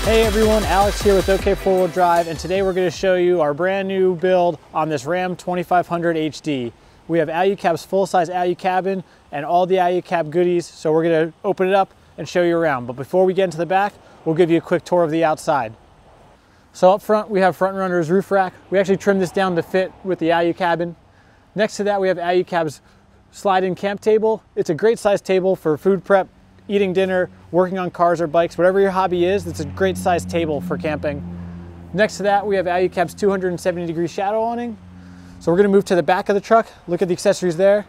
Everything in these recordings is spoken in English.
Hey everyone, Alex here with OK 4-Wheel Drive, and today we're going to show you our brand new build on this Ram 2500 HD. We have Alu-Cab's full-size Alu-Cabin and all the Alu-Cab goodies, so we're going to open it up and show you around. But before we get into the back, we'll give you a quick tour of the outside. So up front, we have Front Runner's roof rack. We actually trimmed this down to fit with the Alu-Cabin. Next to that, we have Alu-Cab's slide-in camp table. It's a great size table for food prep, eating dinner, working on cars or bikes, whatever your hobby is, it's a great size table for camping. Next to that, we have Alu-Cab's 270-degree shadow awning. So we're gonna move to the back of the truck, look at the accessories there,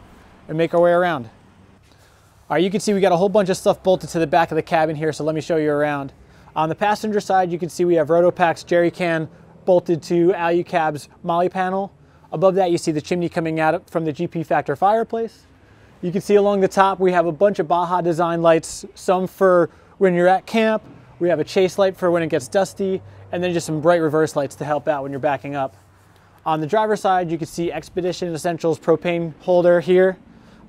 and make our way around. All right, you can see we got a whole bunch of stuff bolted to the back of the cabin here, so let me show you around. On the passenger side, you can see we have Rotopac's jerry can bolted to Alu-Cab's molly panel. Above that, you see the chimney coming out from the GP Factor fireplace. You can see along the top, we have a bunch of Baja design lights, some for when you're at camp. We have a chase light for when it gets dusty, and then just some bright reverse lights to help out when you're backing up. On the driver's side, you can see Expedition Essentials propane holder here.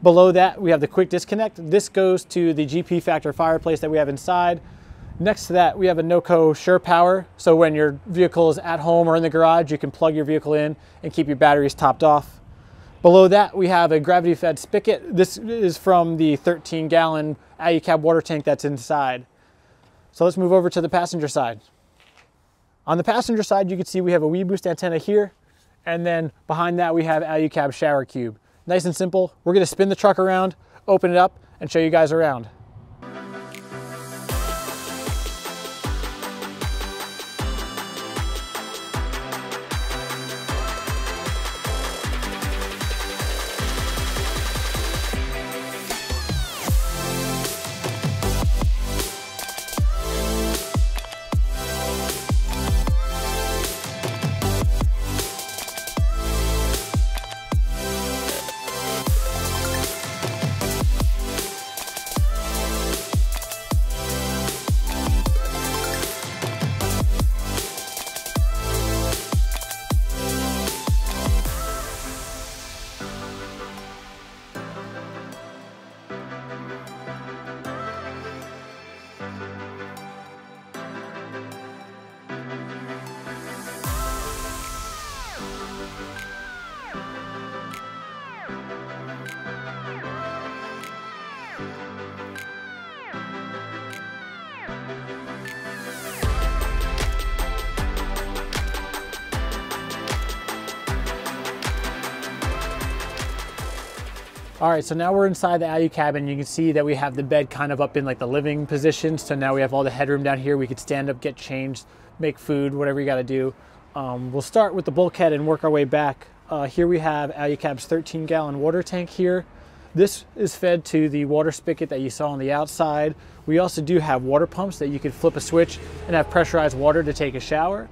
Below that, we have the quick disconnect. This goes to the GP Factor fireplace that we have inside. Next to that, we have a NOCO Sure Power. So when your vehicle is at home or in the garage, you can plug your vehicle in and keep your batteries topped off. Below that, we have a gravity-fed spigot. This is from the 13-gallon Alu-Cab water tank that's inside. So let's move over to the passenger side. On the passenger side, you can see we have a WeBoost antenna here, and then behind that, we have Alu-Cab shower cube. Nice and simple. We're gonna spin the truck around, open it up, and show you guys around. All right, so now we're inside the Alu-Cabin. You can see that we have the bed kind of up in like the living position. So now we have all the headroom down here. We could stand up, get changed, make food, whatever you gotta do. We'll start with the bulkhead and work our way back. Here we have Alu-Cab's 13-gallon water tank here. This is fed to the water spigot that you saw on the outside. We also do have water pumps that you could flip a switch and have pressurized water to take a shower.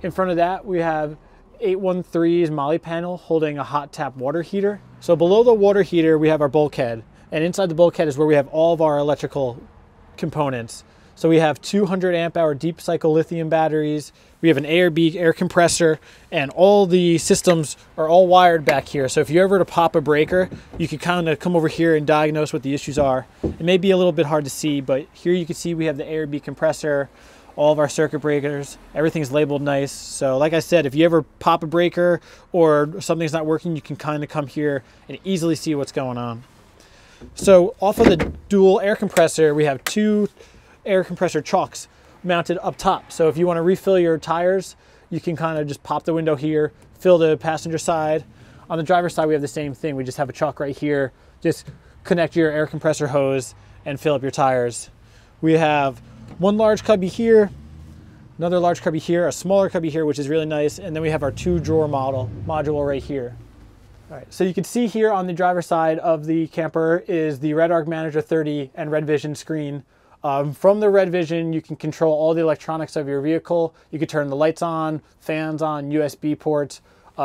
In front of that, we have 813's molly panel holding a hot tap water heater. So below the water heater, we have our bulkhead, and inside the bulkhead is where we have all of our electrical components. So we have 200 amp hour deep cycle lithium batteries. We have an ARB air compressor, and all the systems are all wired back here. So if you ever to pop a breaker, you can kind of come over here and diagnose what the issues are. It may be a little bit hard to see, but here you can see we have the ARB compressor, all of our circuit breakers, everything's labeled nice. So like I said, if you ever pop a breaker or something's not working, you can kind of come here and easily see what's going on. So off of the dual air compressor, we have two air compressor chalks mounted up top. So if you want to refill your tires, you can kind of just pop the window here, fill the passenger side. On the driver's side, we have the same thing. We just have a chalk right here. Just connect your air compressor hose and fill up your tires. We have one large cubby here, another large cubby here, a smaller cubby here, which is really nice, and then we have our 2-drawer module right here. All right, so you can see here on the driver's side of the camper is the Redarc Manager 30 and Red Vision screen. From the Red Vision, you can control all the electronics of your vehicle. You can turn the lights on, fans on, USB ports,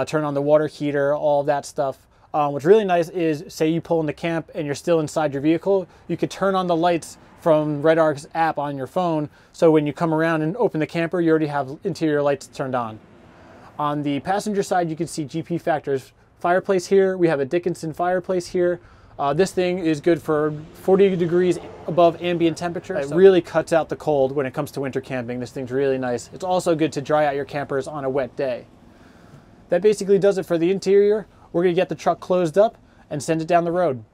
turn on the water heater, all of that stuff. What's really nice is, say you pull into camp and you're still inside your vehicle, you could turn on the lights from Redarc's app on your phone. So when you come around and open the camper, you already have interior lights turned on. On the passenger side, you can see GP Factor's fireplace here. We have a Dickinson fireplace here. This thing is good for 40 degrees above ambient temperature. It really cuts out the cold when it comes to winter camping. This thing's really nice. It's also good to dry out your campers on a wet day. That basically does it for the interior. We're gonna get the truck closed up and send it down the road.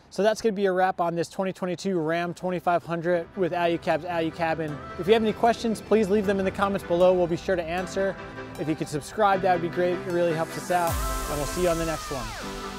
So that's gonna be a wrap on this 2022 Ram 2500 with Alu-Cab's Alu-Cabin. If you have any questions, please leave them in the comments below. We'll be sure to answer. If you could subscribe, that would be great. It really helps us out. And we'll see you on the next one.